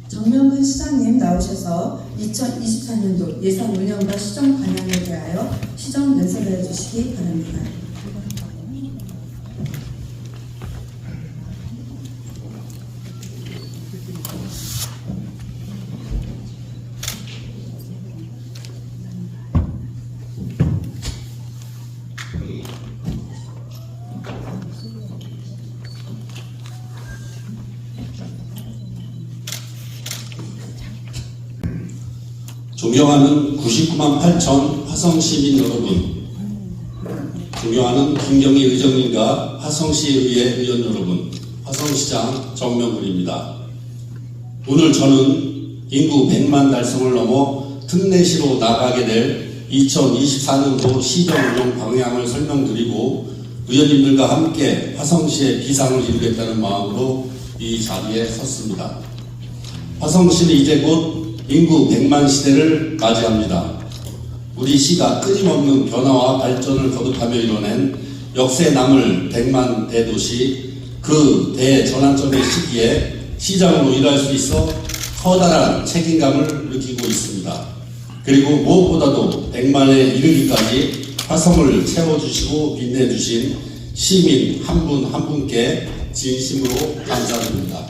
정명근 시장님 나오셔서 2024년도 예산 운영과 시정 방향에 대하여 시정 연설을 해주시기 바랍니다. 존경하는 99만 8천 화성시민 여러분, 존경하는 김경희 의정님과 화성시의회 의원 여러분, 화성시장 정명근입니다. 오늘 저는 인구 100만 달성을 넘어 특례시로 나가게 될 2024년도 시정운영 방향을 설명드리고 의원님들과 함께 화성시의 비상을 이루겠다는 마음으로 이 자리에 섰습니다. 화성시는 이제 곧 인구 100만 시대를 맞이합니다. 우리 시가 끊임없는 변화와 발전을 거듭하며 이뤄낸 역세 남을 100만 대도시, 그 대전환점의 시기에 시장으로 일할 수 있어 커다란 책임감을 느끼고 있습니다. 그리고 무엇보다도 100만에 이르기까지 화성을 채워주시고 빛내주신 시민 한 분 한 분께 진심으로 감사드립니다.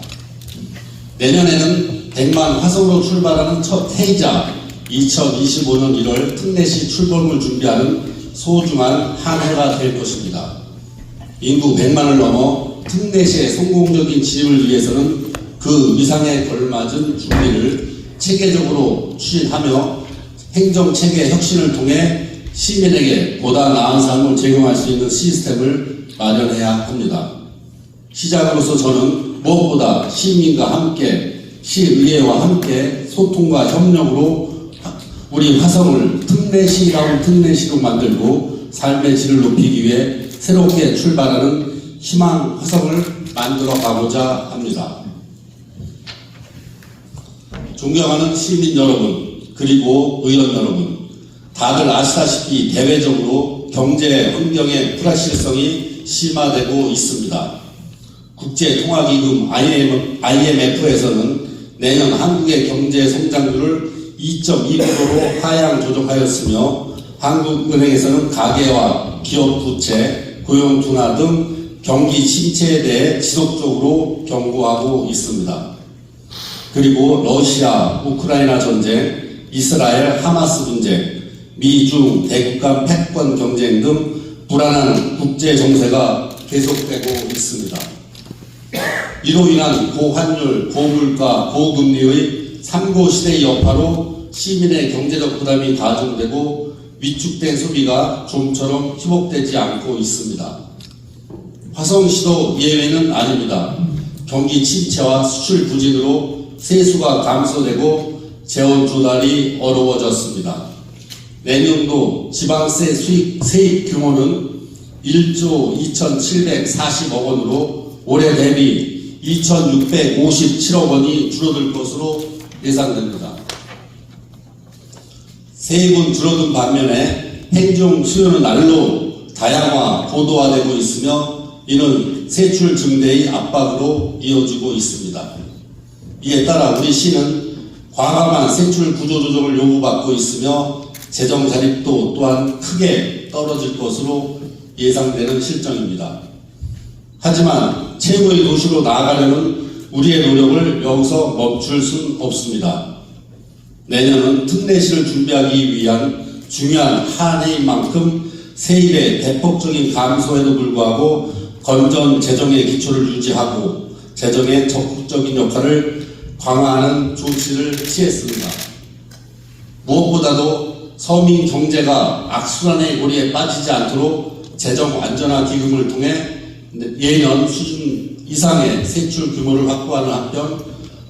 내년에는 100만 화성으로 출발하는 첫 해이자 2025년 1월 특례시 출범을 준비하는 소중한 한 해가 될 것입니다. 인구 100만을 넘어 특례시의 성공적인 진입을 위해서는 그 위상에 걸맞은 준비를 체계적으로 추진하며 행정체계 혁신을 통해 시민에게 보다 나은 삶을 제공할 수 있는 시스템을 마련해야 합니다. 시장으로서 저는 무엇보다 시민과 함께 시의회와 함께 소통과 협력으로 우리 화성을 특례시다운 특례시로 만들고 삶의 질을 높이기 위해 새롭게 출발하는 희망 화성을 만들어 가고자 합니다. 존경하는 시민 여러분, 그리고 의원 여러분, 다들 아시다시피 대외적으로 경제 환경의 불확실성이 심화되고 있습니다. 국제통화기금 IMF에서는 내년 한국의 경제 성장률을 2.2%로 하향 조정하였으며 한국은행에서는 가계와 기업 부채, 고용 둔화 등 경기 침체에 대해 지속적으로 경고하고 있습니다. 그리고 러시아, 우크라이나 전쟁, 이스라엘, 하마스 분쟁, 미중 대국 간 패권 경쟁 등 불안한 국제 정세가 계속되고 있습니다. 이로 인한 고환율, 고물가, 고금리의 3고 시대의 여파로 시민의 경제적 부담이 가중되고 위축된 소비가 좀처럼 회복되지 않고 있습니다. 화성시도 예외는 아닙니다. 경기 침체와 수출 부진으로 세수가 감소되고 재원 조달이 어려워졌습니다. 내년도 지방세 세입 규모는 1조 2,740억 원으로 올해 대비 2,657억 원이 줄어들 것으로 예상됩니다. 세입은 줄어든 반면에 행정 수요는 날로 다양화, 고도화되고 있으며 이는 세출 증대의 압박으로 이어지고 있습니다. 이에 따라 우리 시는 과감한 세출 구조 조정을 요구받고 있으며 재정 자립도 또한 크게 떨어질 것으로 예상되는 실정입니다. 하지만 최고의 도시로 나아가려는 우리의 노력을 여기서 멈출 순 없습니다. 내년은 특례시를 준비하기 위한 중요한 한 해인 만큼 세입의 대폭적인 감소에도 불구하고 건전 재정의 기초를 유지하고 재정의 적극적인 역할을 강화하는 조치를 취했습니다. 무엇보다도 서민 경제가 악순환의 고리에 빠지지 않도록 재정 안전화 기금을 통해 예년 수준 이상의 세출 규모를 확보하는 한편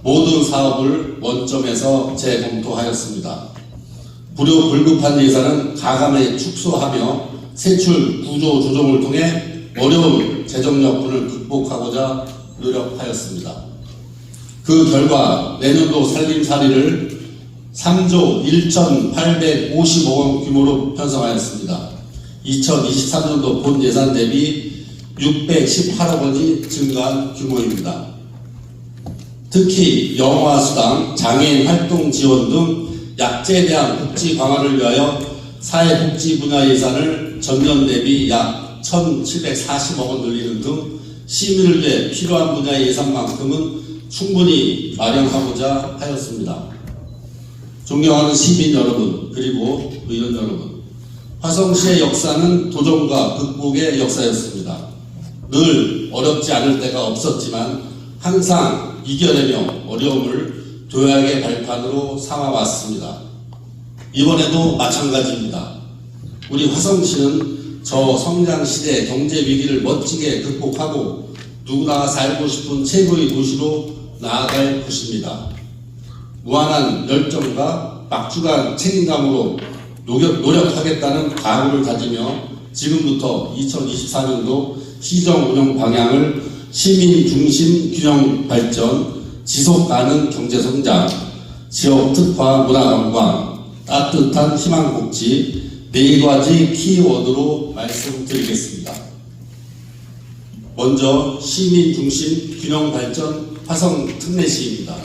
모든 사업을 원점에서 재검토하였습니다. 불효불급한 예산은 가감하게 축소하며 세출 구조 조정을 통해 어려운 재정 여건을 극복하고자 노력하였습니다. 그 결과 내년도 살림살이를 3조 1,850억 원 규모로 편성하였습니다. 2023년도 본 예산 대비 618억 원이 증가한 규모입니다. 특히 영어화 수당, 장애인 활동 지원 등 약자에 대한 복지 강화를 위하여 사회복지 분야 예산을 전년 대비 약 1,740억 원 늘리는 등 시민을 위해 필요한 분야의 예산만큼은 충분히 마련하고자 하였습니다. 존경하는 시민 여러분, 그리고 의원 여러분, 화성시의 역사는 도전과 극복의 역사였습니다. 늘 어렵지 않을 때가 없었지만 항상 이겨내며 어려움을 도약의 발판으로 삼아왔습니다. 이번에도 마찬가지입니다. 우리 화성시는 저성장시대 경제위기를 멋지게 극복하고 누구나 살고 싶은 최고의 도시로 나아갈 것입니다. 무한한 열정과 막중한 책임감으로 노력하겠다는 각오를 가지며 지금부터 2024년도 시정 운영 방향을 시민 중심 균형 발전, 지속 가능 경제 성장, 지역 특화 문화 관광, 따뜻한 희망 복지, 4가지 키워드로 말씀드리겠습니다. 먼저 시민 중심 균형 발전 화성 특례시입니다.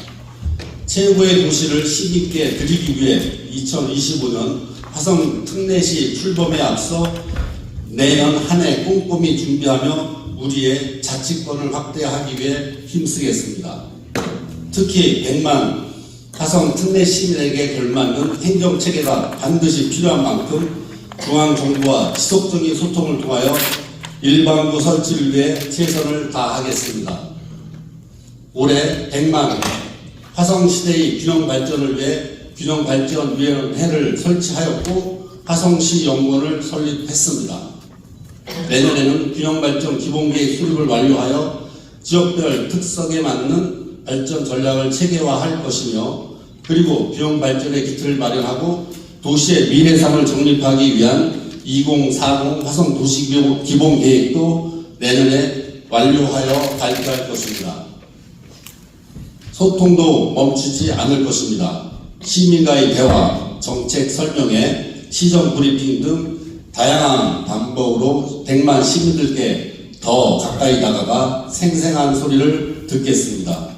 최고의 도시를 시민께 드리기 위해 2025년 화성 특례시 출범에 앞서 내년 한 해 꼼꼼히 준비하며 우리의 자치권을 확대하기 위해 힘쓰겠습니다. 특히 100만 화성 특례 시민에게 걸맞는 행정체계가 반드시 필요한 만큼 중앙정부와 지속적인 소통을 통하여 일반구 설치를 위해 최선을 다하겠습니다. 올해 100만 화성시대의 균형 발전을 위해 균형발전위원회를 설치하였고 화성시 연구원을 설립했습니다. 내년에는 균형발전 기본계획 수립을 완료하여 지역별 특성에 맞는 발전 전략을 체계화할 것이며, 그리고 균형발전의 기틀을 마련하고 도시의 미래상을 정립하기 위한 2040 화성 도시기본계획도 내년에 완료하여 발표할 것입니다. 소통도 멈추지 않을 것입니다. 시민과의 대화, 정책 설명회, 시정 브리핑 등 다양한 방법으로 100만 시민들께 더 가까이 다가가 생생한 소리를 듣겠습니다.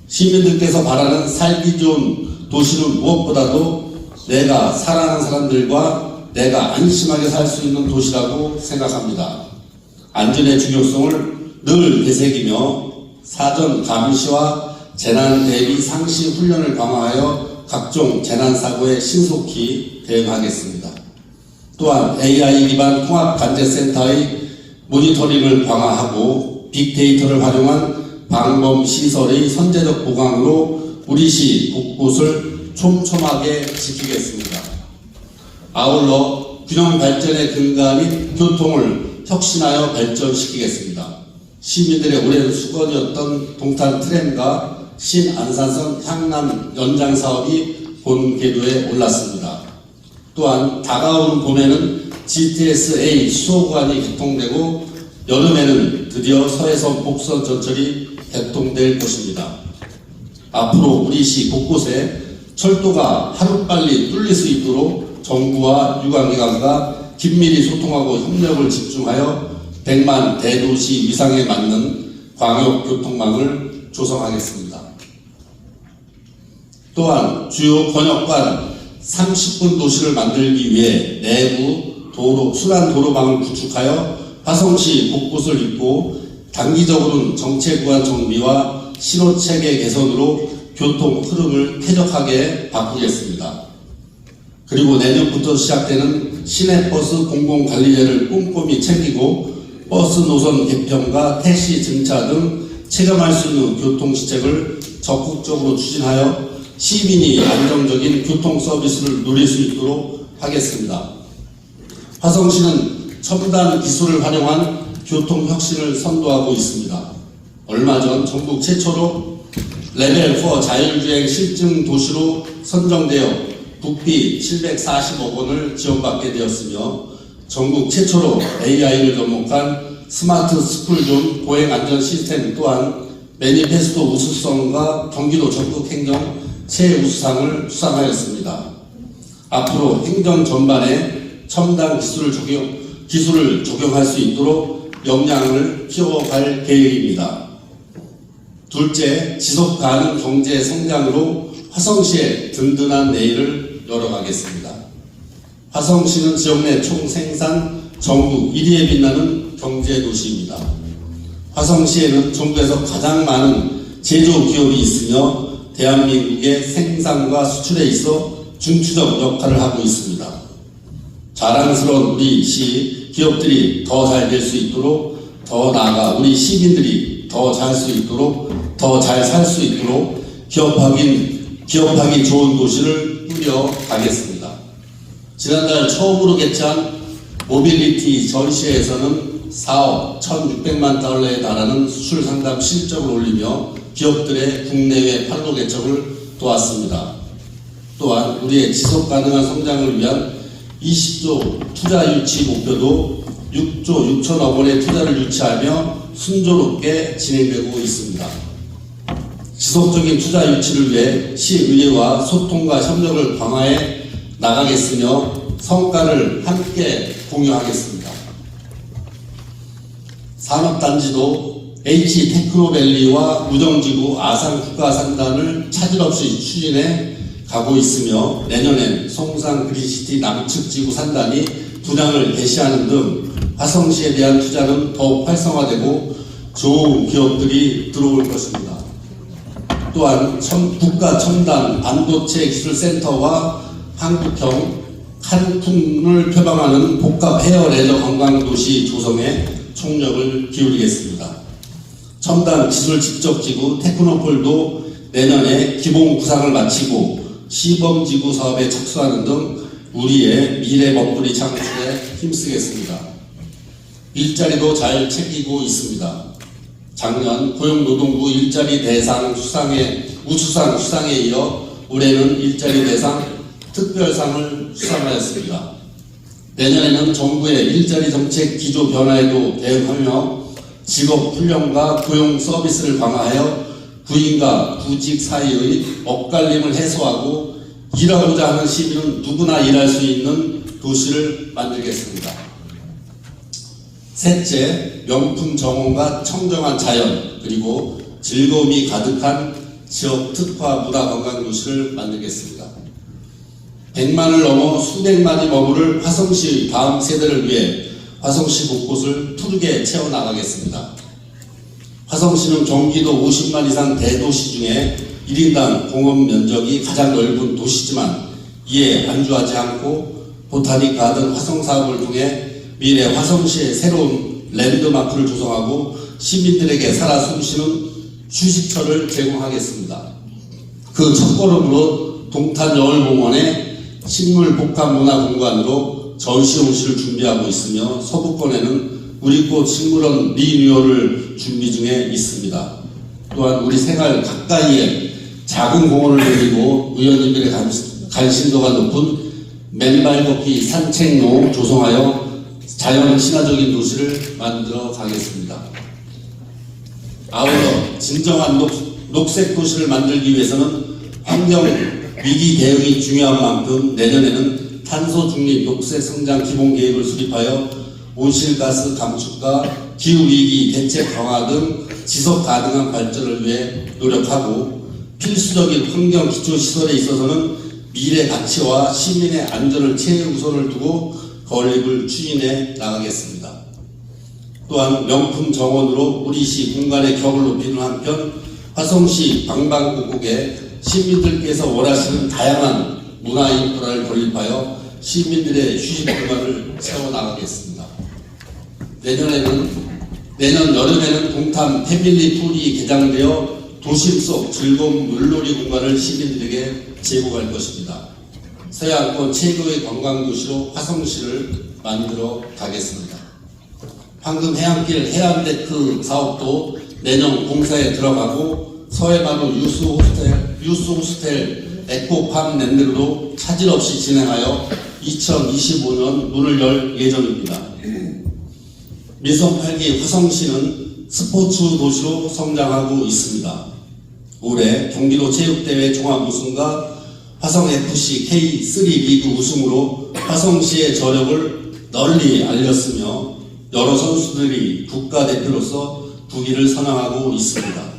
시민들께서 바라는 살기 좋은 도시는 무엇보다도 내가 사랑하는 사람들과 내가 안심하게 살 수 있는 도시라고 생각합니다. 안전의 중요성을 늘 되새기며 사전 감시와 재난 대비 상시 훈련을 강화하여 각종 재난 사고에 신속히 대응하겠습니다. 또한 AI 기반 통합관제센터의 모니터링을 강화하고 빅데이터를 활용한 방범 시설의 선제적 보강으로 우리 시 곳곳을 촘촘하게 지키겠습니다. 아울러 균형 발전의 근간인 교통을 혁신하여 발전시키겠습니다. 시민들의 오랜 수건이었던 동탄 트램과 신안산선 향남 연장 사업이 본 궤도에 올랐습니다. 또한 다가오는 봄에는 GTS-A 수소구간이 개통되고 여름에는 드디어 서해선 복선 전철이 개통될 것입니다. 앞으로 우리 시 곳곳에 철도가 하루빨리 뚫릴 수 있도록 정부와 유관기관과 긴밀히 소통하고 협력을 집중하여 100만 대도시 위상에 맞는 광역교통망을 조성하겠습니다. 또한 주요 권역간 30분 도시를 만들기 위해 내부 도로, 순환 도로망을 구축하여 화성시 곳곳을 잇고 단기적으로는 정체구간 정비와 신호체계 개선으로 교통 흐름을 쾌적하게 바꾸겠습니다. 그리고 내년부터 시작되는 시내버스 공공관리제를 꼼꼼히 챙기고 버스 노선 개편과 택시 증차 등 체감할 수 있는 교통시책을 적극적으로 추진하여 시민이 안정적인 교통 서비스를 누릴 수 있도록 하겠습니다. 화성시는 첨단 기술을 활용한 교통 혁신을 선도하고 있습니다. 얼마 전 전국 최초로 레벨 4 자율주행 실증 도시로 선정되어 국비 740억 원을 지원받게 되었으며, 전국 최초로 AI를 접목한 스마트 스쿨존 보행 안전 시스템 또한 매니페스토 우수성과 경기도 전국 행정 최우수상을 수상하였습니다. 앞으로 행정 전반에 첨단 기술을 적용할 수 있도록 역량을 키워갈 계획입니다. 둘째, 지속가능 경제 성장으로 화성시의 든든한 내일을 열어가겠습니다. 화성시는 지역 내 총생산 전국 1위에 빛나는 경제도시입니다. 화성시에는 전국에서 가장 많은 제조기업이 있으며 대한민국의 생산과 수출에 있어 중추적 역할을 하고 있습니다. 자랑스러운 우리 시 기업들이 더 잘 될 수 있도록, 더 나아가 우리 시민들이 더 잘 수 있도록, 더 잘 살 수 있도록 기업하기 좋은 도시를 꾸려가겠습니다. 지난달 처음으로 개최한 모빌리티 전시회에서는 4억 1,600만 달러에 달하는 수출 상담 실적을 올리며 기업들의 국내외 판로 개척을 도왔습니다. 또한 우리의 지속 가능한 성장을 위한 20조 투자 유치 목표도 6조 6천억 원의 투자를 유치하며 순조롭게 진행되고 있습니다. 지속적인 투자 유치를 위해 시의회와 소통과 협력을 강화해 나가겠으며 성과를 함께 공유하겠습니다. 산업단지도 H테크노밸리와 우정지구 아산국가산단을 차질 없이 추진해 가고 있으며 내년엔 송산 그린시티 남측 지구 산단이 분양을 개시하는 등 화성시에 대한 투자는 더욱 활성화되고 좋은 기업들이 들어올 것입니다. 또한 국가 첨단 반도체 기술센터와 한국형 칸쿤을 표방하는 복합 헤어 레저 관광도시 조성에 총력을 기울이겠습니다. 첨단 기술 집적지구 테크노폴도 내년에 기본 구상을 마치고 시범지구 사업에 착수하는 등 우리의 미래 먹거리 창출에 힘쓰겠습니다. 일자리도 잘 챙기고 있습니다. 작년 고용노동부 일자리 대상 우수상 수상에 이어 올해는 일자리 대상 특별상을 수상하였습니다. 내년에는 정부의 일자리 정책 기조 변화에도 대응하며 직업 훈련과 고용 서비스를 강화하여 부인과 구직 사이의 엇갈림을 해소하고 일하고자 하는 시민은 누구나 일할 수 있는 도시를 만들겠습니다. 셋째, 명품 정원과 청정한 자연 그리고 즐거움이 가득한 지역 특화 문화 관광 도시를 만들겠습니다. 100만을 넘어 수백만이 머무를 화성시 다음 세대를 위해 화성시 곳곳을 푸르게 채워나가겠습니다. 화성시는 경기도 50만 이상 대도시 중에 1인당 공업 면적이 가장 넓은 도시지만 이에 안주하지 않고 보타닉 가든 화성 사업을 통해 미래 화성시의 새로운 랜드마크를 조성하고 시민들에게 살아 숨쉬는 휴식처를 제공하겠습니다. 그 첫걸음으로 동탄여울공원의 식물복합문화공간으로 전시용실을 준비하고 있으며 서부권에는 우리꽃 식물원 리뉴얼을 준비 중에 있습니다. 또한 우리 생활 가까이에 작은 공원을 늘리고 의원님들의 관심도가 높은 맨발 걷기 산책로 조성하여 자연 친화적인 도시를 만들어 가겠습니다. 아울러 진정한 녹색 도시를 만들기 위해서는 환경 위기 대응이 중요한 만큼 내년에는 탄소 중립 녹색 성장 기본 계획을 수립하여 온실가스 감축과 기후위기 대책 강화 등 지속 가능한 발전을 위해 노력하고 필수적인 환경 기초시설에 있어서는 미래 가치와 시민의 안전을 최우선을 두고 건립을 추진해 나가겠습니다. 또한 명품 정원으로 우리 시 공간의 격을 높이는 한편 화성시 방방곡곡에 시민들께서 원하시는 다양한 문화 인프라를 건립하여 시민들의 휴식 공간을 채워나가겠습니다. 내년 여름에는 동탄 패밀리 풀이 개장되어 도심 속 즐거운 물놀이 공간을 시민들에게 제공할 것입니다. 서해안권 최고의 관광도시로 화성시를 만들어 가겠습니다. 황금 해안길 해안데크 사업도 내년 공사에 들어가고 서해바로 유스 호스텔 에코팜랜드로 차질 없이 진행하여 2025년 문을 열 예정입니다. 밀성 8기 화성시는 스포츠 도시로 성장하고 있습니다. 올해 경기도 체육대회 종합 우승과 화성FC K3 리그 우승으로 화성시의 저력을 널리 알렸으며 여러 선수들이 국가대표로서 부기를 선양하고 있습니다.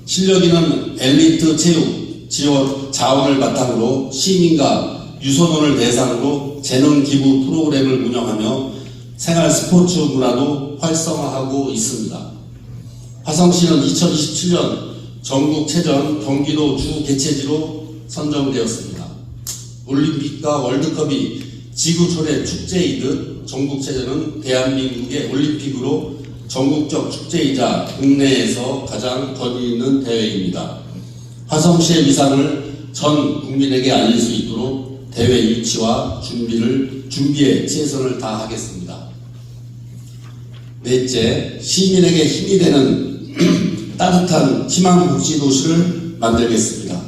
실력 있는 엘리트 체육 지원 자원을 바탕으로 시민과 유소년을 대상으로 재능 기부 프로그램을 운영하며 생활 스포츠 문화도 활성화하고 있습니다. 화성시는 2027년 전국체전 경기도 주 개최지로 선정되었습니다. 올림픽과 월드컵이 지구촌의 축제이듯 전국체전은 대한민국의 올림픽으로 전국적 축제이자 국내에서 가장 권위 있는 대회입니다. 화성시의 위상을 전 국민에게 알릴 수 있도록 대회 유치와 준비에 최선을 다하겠습니다. 넷째, 시민에게 힘이 되는 따뜻한 희망복지도시를 만들겠습니다.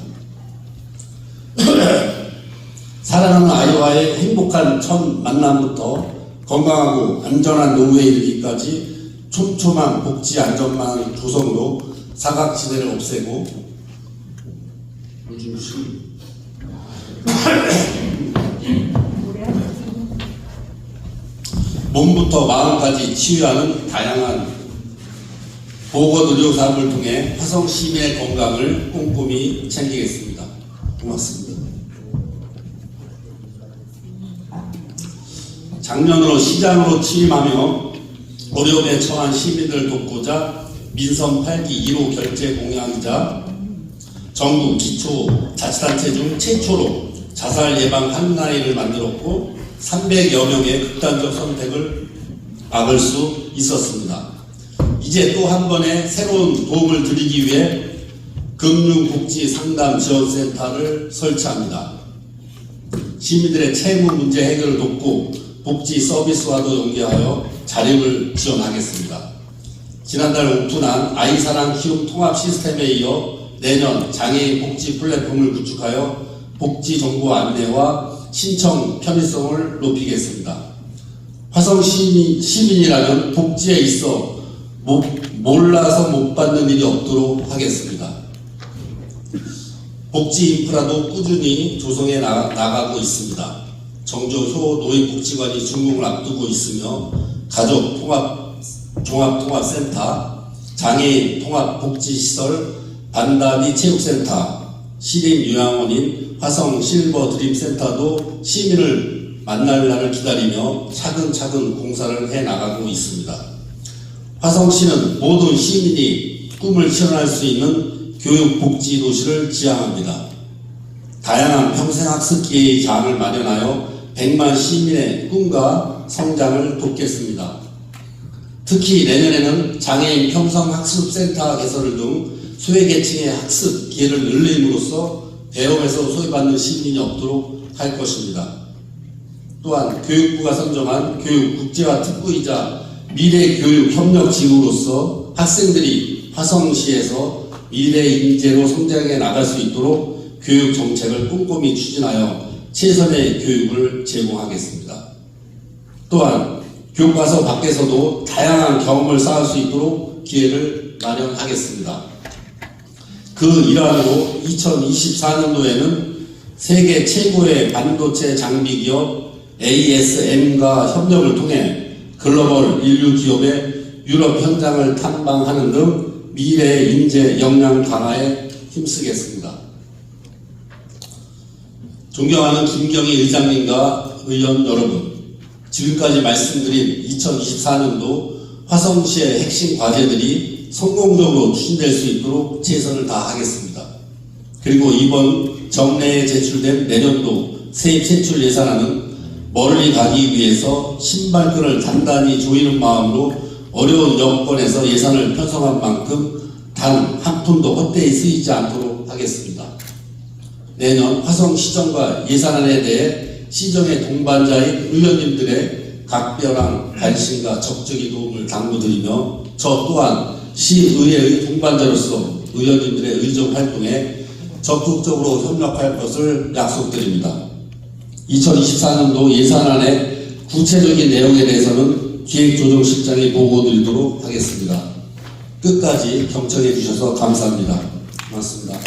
사랑하는 아이와의 행복한 첫 만남부터 건강하고 안전한 노후에 이르기까지 촘촘한 복지 안전망 조성으로 사각지대를 없애고 몸부터 마음까지 치유하는 다양한 보건 의료 사업을 통해 화성 시민의 건강을 꼼꼼히 챙기겠습니다. 고맙습니다. 작년으로 시장으로 취임하며 어려움에 처한 시민들을 돕고자 민선 8기 1호 결제 공약이자 전국 기초자치단체 중 최초로 자살 예방 한라인을 만들었고 300여 명의 극단적 선택을 막을 수 있었습니다. 이제 또 한 번의 새로운 도움을 드리기 위해 금융복지상담지원센터를 설치합니다. 시민들의 채무 문제 해결을 돕고 복지 서비스와도 연계하여 자립을 지원하겠습니다. 지난달 오픈한 아이사랑 키움 통합 시스템에 이어 내년 장애인 복지 플랫폼을 구축하여 복지 정보 안내와 신청 편의성을 높이겠습니다. 화성 시민이라면 복지에 있어 몰라서 못 받는 일이 없도록 하겠습니다. 복지 인프라도 꾸준히 조성해 나가고 있습니다. 정조효 노인복지관이 준공을 앞두고 있으며 가족 종합통합센터, 장애인 통합복지시설, 반다비 체육센터, 시립요양원인 화성 실버 드림센터도 시민을 만날 날을 기다리며 차근차근 공사를 해나가고 있습니다. 화성시는 모든 시민이 꿈을 실현할 수 있는 교육복지도시를 지향합니다. 다양한 평생학습 기회의 장을 마련하여 100만 시민의 꿈과 성장을 돕겠습니다. 특히 내년에는 장애인 평성학습센터 개설을 등 소외계층의 학습 기회를 늘림으로써 배움에서 소외받는 시민이 없도록 할 것입니다. 또한 교육부가 선정한 교육 국제화 특구이자 미래교육협력지구로서 학생들이 화성시에서 미래 인재로 성장해 나갈 수 있도록 교육 정책을 꼼꼼히 추진하여 최선의 교육을 제공하겠습니다. 또한 교과서 밖에서도 다양한 경험을 쌓을 수 있도록 기회를 마련하겠습니다. 그 일환으로 2024년도에는 세계 최고의 반도체 장비 기업 ASM과 협력을 통해 글로벌 인류 기업의 유럽 현장을 탐방하는 등 미래 인재 역량 강화에 힘쓰겠습니다. 존경하는 김경희 의장님과 의원 여러분, 지금까지 말씀드린 2024년도 화성시의 핵심 과제들이 성공적으로 추진될 수 있도록 최선을 다하겠습니다. 그리고 이번 정례에 제출된 내년도 세입 세출 예산안은 멀리 가기 위해서 신발끈을 단단히 조이는 마음으로 어려운 여건에서 예산을 편성한 만큼 단 한 푼도 헛되이 쓰이지 않도록 하겠습니다. 내년 화성시정과 예산안에 대해 시정의 동반자인 의원님들의 각별한 관심과 적극적인 도움을 당부드리며 저 또한 시의회의 동반자로서 의원님들의 의정 활동에 적극적으로 협력할 것을 약속드립니다. 2024년도 예산안의 구체적인 내용에 대해서는 기획조정실장이 보고드리도록 하겠습니다. 끝까지 경청해 주셔서 감사합니다. 고맙습니다.